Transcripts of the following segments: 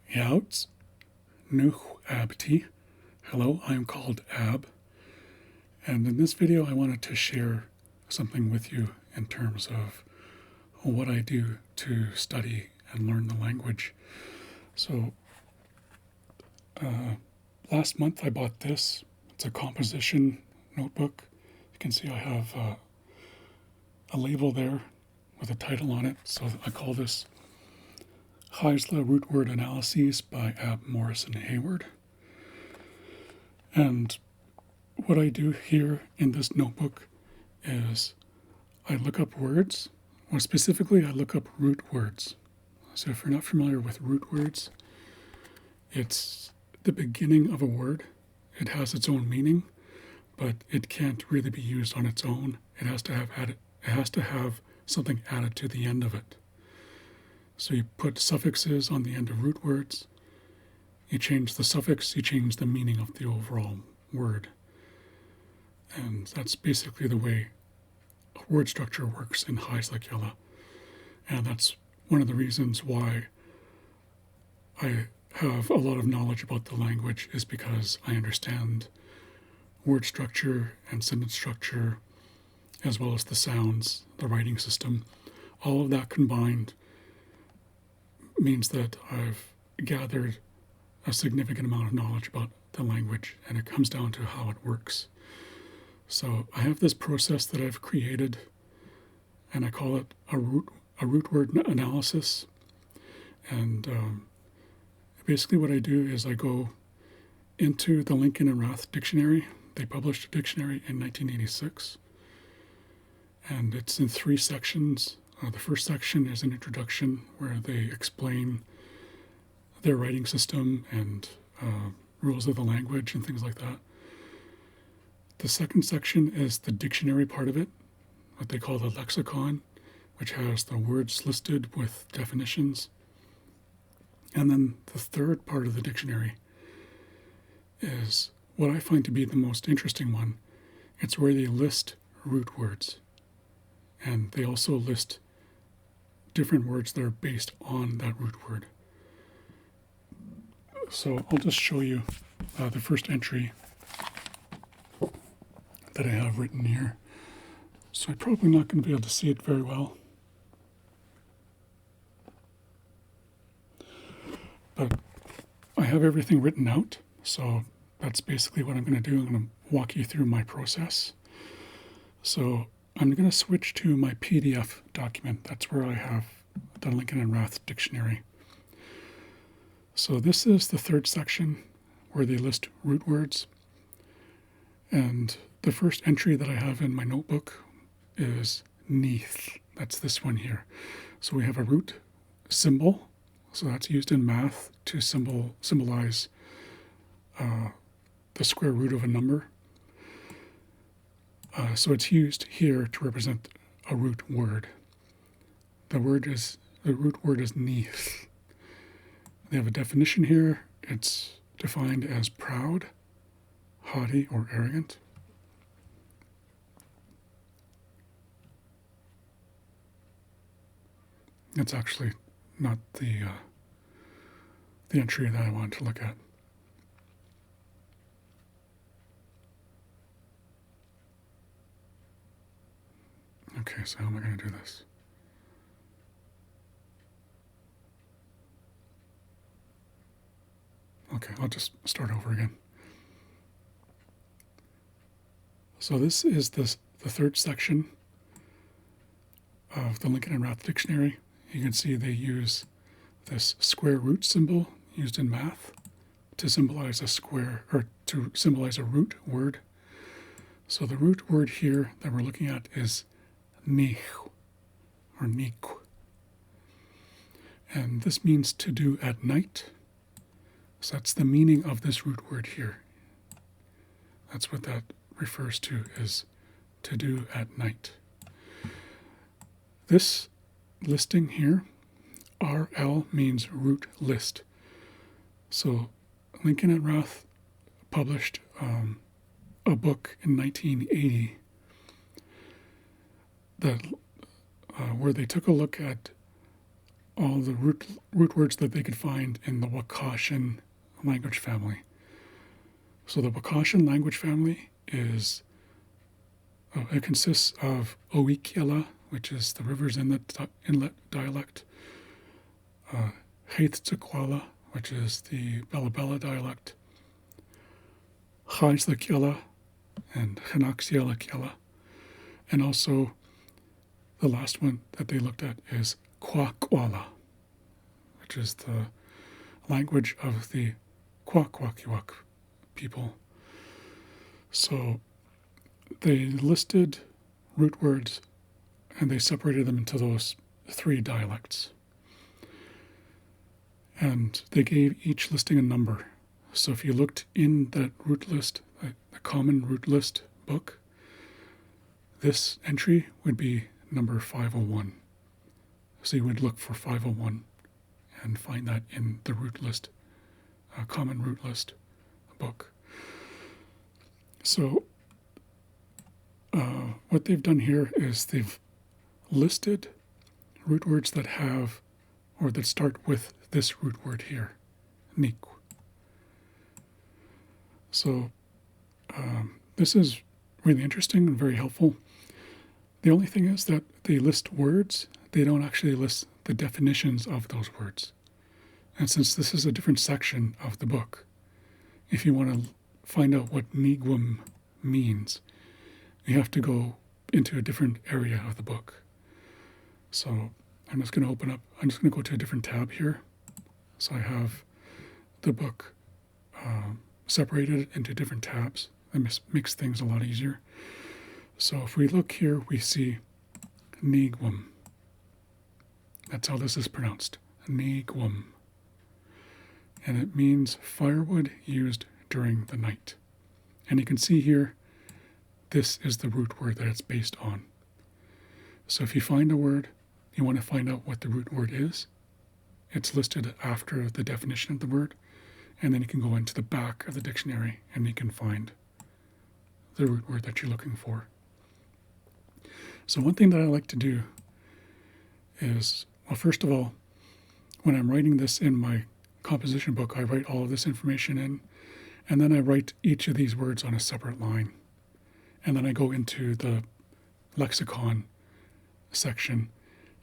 Youts, Nuh Abti. Hello, I'm called Ab, and in this video I wanted to share something with you in terms of what I do to study and learn the language. So, last month I bought this. It's a composition notebook. You can see I have a label there with a title on it. So I call this Islak Root Word Analyses by Ab Morrison Hayward. And what I do here in this notebook is I look up words, or specifically I look up root words. So if you're not familiar with root words, it's the beginning of a word. It has its own meaning, but it can't really be used on its own. It has to have something added to the end of it. So you put suffixes on the end of root words. You change the suffix, you change the meaning of the overall word. And that's basically the way word structure works in Islak. And that's one of the reasons why I have a lot of knowledge about the language, is because I understand word structure and sentence structure, as well as the sounds, the writing system. All of that combined means that I've gathered a significant amount of knowledge about the language, and it comes down to how it works. So I have this process that I've created, and I call it a root word analysis. And basically what I do is I go into the Lincoln and Rath dictionary. They published a dictionary in 1986, and it's in 3 sections. The first section is an introduction where they explain their writing system and rules of the language and things like that. The second section is the dictionary part of it, what they call the lexicon, which has the words listed with definitions. And then the third part of the dictionary is what I find to be the most interesting one. It's where they list root words. And they also list different words that are based on that root word. So I'll just show you the first entry that I have written here. So I'm probably not going to be able to see it very well. But I have everything written out, so that's basically what I'm going to do. I'm going to walk you through my process. So I'm going to switch to my PDF document. That's where I have the Lincoln and Rath dictionary. So this is the third section where they list root words. And the first entry that I have in my notebook is neath. That's this one here. So we have a root symbol. So that's used in math to symbolize the square root of a number. So it's used here to represent a root word. The root word is neath. They have a definition here. It's defined as proud, haughty, or arrogant. It's actually not the entry that I wanted to look at. Okay, so how am I going to do this? Okay, I'll just start over again. So this is the third section of the Lincoln and Rath dictionary. You can see they use this square root symbol used in math to symbolize a square, or to symbolize a root word. So the root word here that we're looking at is nich, or nikw. And this means to do at night. So that's the meaning of this root word here. That's what that refers to, is to do at night. This listing here, RL, means root list. So Lincoln and Rath published a book in 1980 that where they took a look at all the root words that they could find in the Wakashan language family. So the Wakashan language family is it consists of Oikiala, which is the Rivers Inlet dialect, Haithtukwala, which is the Bella Bella dialect, Haislakiala, and Hanaxialakiala, and also the last one that they looked at is Kwakwala, which is the language of the Kwakwakiwak people. So they listed root words and they separated them into those three dialects. And they gave each listing a number. So if you looked in that root list, the common root list book, this entry would be number 501. So you would look for 501 and find that in the root list, common root list book. So what they've done here is they've listed root words that have or that start with this root word here, nik. So this is really interesting and very helpful. The only thing is that they list words, they don't actually list the definitions of those words. And since this is a different section of the book, if you want to find out what nigwum means, you have to go into a different area of the book. So I'm just going to go to a different tab here. So I have the book separated into different tabs. That makes things a lot easier. So if we look here, we see nigwum. That's how this is pronounced, nigwum. And it means firewood used during the night. And you can see here, this is the root word that it's based on. So if you find a word, you want to find out what the root word is, it's listed after the definition of the word, and then you can go into the back of the dictionary and you can find the root word that you're looking for. So one thing that I like to do is, well, first of all, when I'm writing this in my composition book, I write all of this information in, and then I write each of these words on a separate line. And then I go into the lexicon section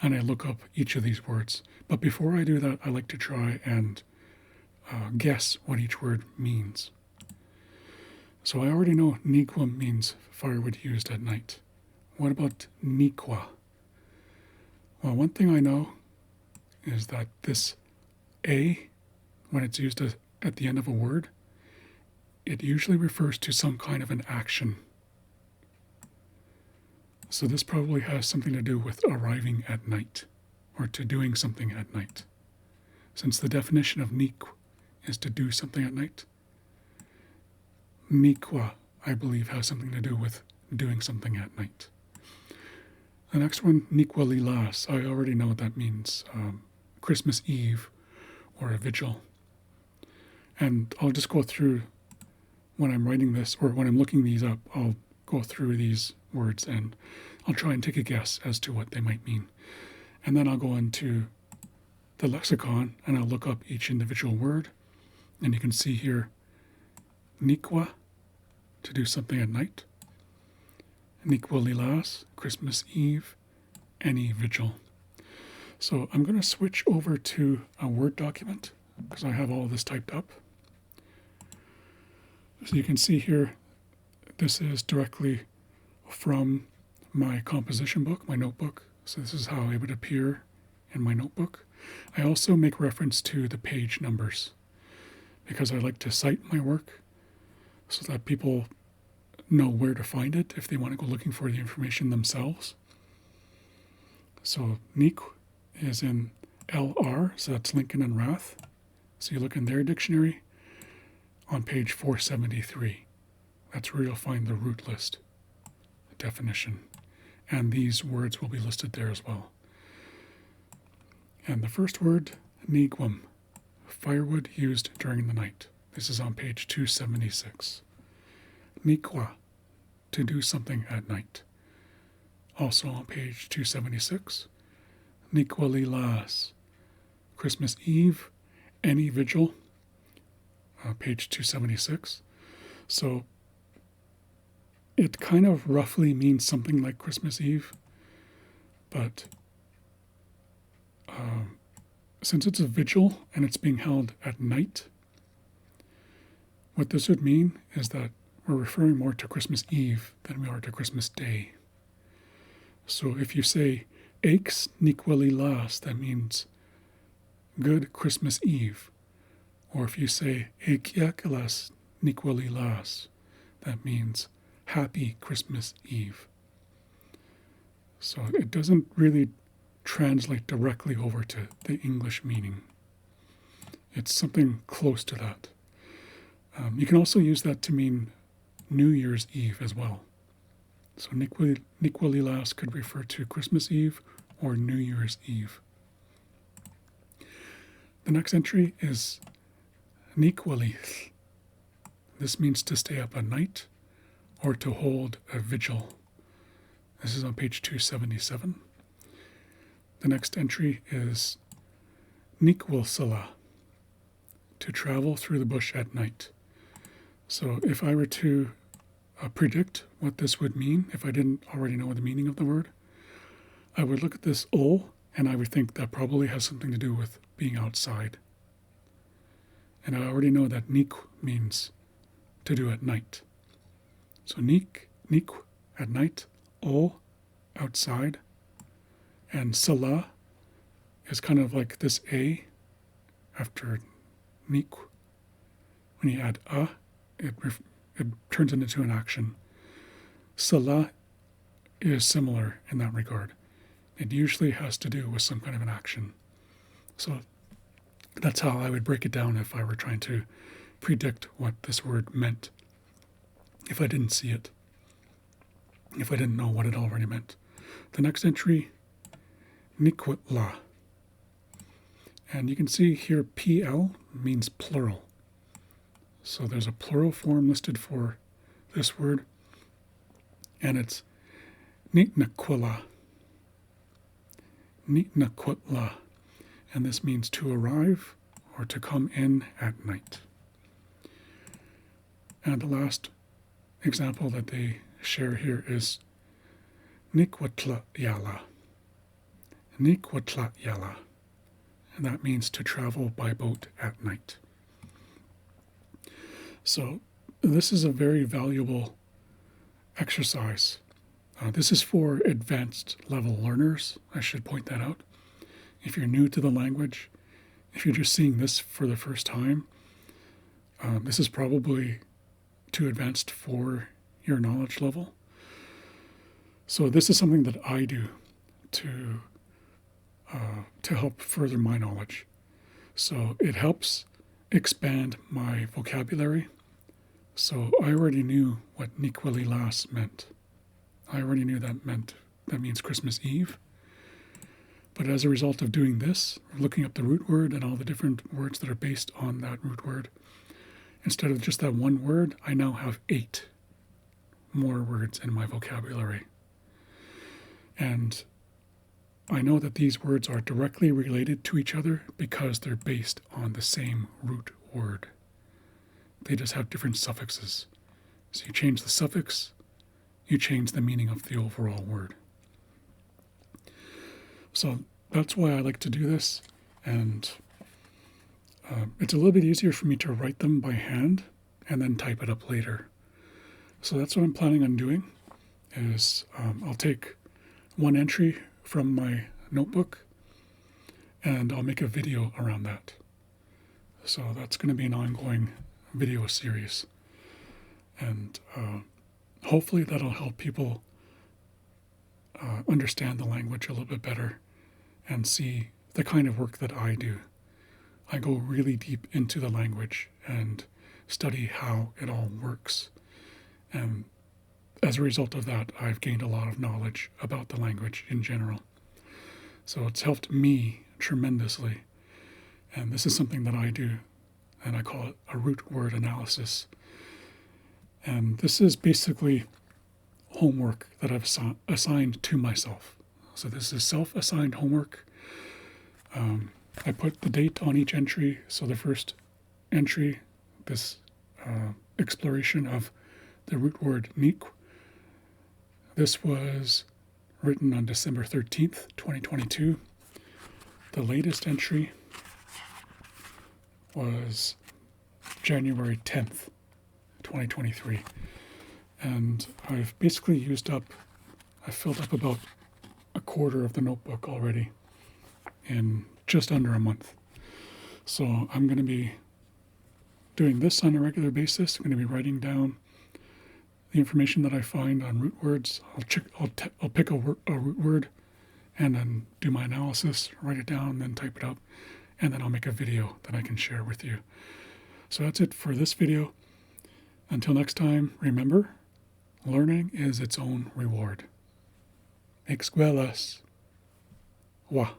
and I look up each of these words. But before I do that, I like to try and guess what each word means. So I already know niqua means firewood used at night. What about niqua? Well, one thing I know is that this A, when it's used at the end of a word, it usually refers to some kind of an action. So this probably has something to do with arriving at night, or to doing something at night. Since the definition of niq is to do something at night, niqua, I believe, has something to do with doing something at night. The next one, niqua lilas, I already know what that means. Christmas Eve, or a vigil. And I'll just go through, when I'm writing this, or when I'm looking these up, I'll go through these words and I'll try and take a guess as to what they might mean. And then I'll go into the lexicon and I'll look up each individual word. And you can see here, niqua, to do something at night. Niqua lilas, Christmas Eve, any vigil. So I'm going to switch over to a Word document because I have all of this typed up. So you can see here, this is directly from my composition book, my notebook. So this is how it would appear in my notebook. I also make reference to the page numbers because I like to cite my work so that people know where to find it if they want to go looking for the information themselves. So niq is in LR, so that's Lincoln and Rath. So you look in their dictionary on page 473. That's where you'll find the root list, the definition. And these words will be listed there as well. And the first word, nigwum, firewood used during the night. This is on page 276. Niqua, to do something at night. Also on page 276. Niqua lilas, Christmas Eve, any vigil, page 276. So it kind of roughly means something like Christmas Eve, but since it's a vigil and it's being held at night, what this would mean is that we're referring more to Christmas Eve than we are to Christmas Day. So if you say Ex Niqueli Las, that means good Christmas Eve. Or if you say Ekiakelas Niqueli Las, that means happy Christmas Eve. So it doesn't really translate directly over to the English meaning. It's something close to that. You can also use that to mean New Year's Eve as well. So Niqueli Las could refer to Christmas Eve or New Year's Eve. The next entry is Niqueli. This means to stay up at night or to hold a vigil. This is on page 277. The next entry is Niquilsala, to travel through the bush at night. So if I were to predict what this would mean, if I didn't already know the meaning of the word, I would look at this ol and I would think that probably has something to do with being outside. And I already know that nik means to do at night. So nik at night, ol outside, and sala is kind of like this a after nik. When you add a, it turns it into an action. Sala is similar in that regard. It usually has to do with some kind of an action. So that's how I would break it down if I were trying to predict what this word meant, if I didn't see it, if I didn't know what it already meant. The next entry, Niquitla. And you can see here PL means plural. So there's a plural form listed for this word, and it's Nitnaquila. Nitnaquitla. And this means to arrive or to come in at night. And the last example that they share here is Niquatlayala. Niquatlayala. And that means to travel by boat at night. So this is a very valuable exercise. This is for advanced level learners. I should point that out. If you're new to the language, if you're just seeing this for the first time, this is probably too advanced for your knowledge level. So this is something that I do to help further my knowledge. So it helps expand my vocabulary. So I already knew what Niqueli Las meant. I already knew that means Christmas Eve. But as a result of doing this, looking up the root word and all the different words that are based on that root word, instead of just that one word, I now have 8 more words in my vocabulary. And I know that these words are directly related to each other because they're based on the same root word. They just have different suffixes. So you change the suffix, you change the meaning of the overall word. So that's why I like to do this, and it's a little bit easier for me to write them by hand and then type it up later. So that's what I'm planning on doing, is I'll take one entry from my notebook and I'll make a video around that. So that's going to be an ongoing video series, and hopefully that'll help people understand the language a little bit better and see the kind of work that I do. I go really deep into the language and study how it all works. And as a result of that, I've gained a lot of knowledge about the language in general. So it's helped me tremendously. And this is something that I do, and I call it a root word analysis. And this is basically homework that I've assigned to myself. So this is self-assigned homework. I put the date on each entry. So the first entry, this exploration of the root word Niq, this was written on December 13th, 2022. The latest entry was January 10th, 2023. And I've basically filled up about a quarter of the notebook already in just under a month. So I'm going to be doing this on a regular basis. I'm going to be writing down the information that I find on root words. I'll pick a root word and then do my analysis, write it down, then type it up, and then I'll make a video that I can share with you. So that's it for this video. Until next time, remember, learning is its own reward. Escuelas. Wa.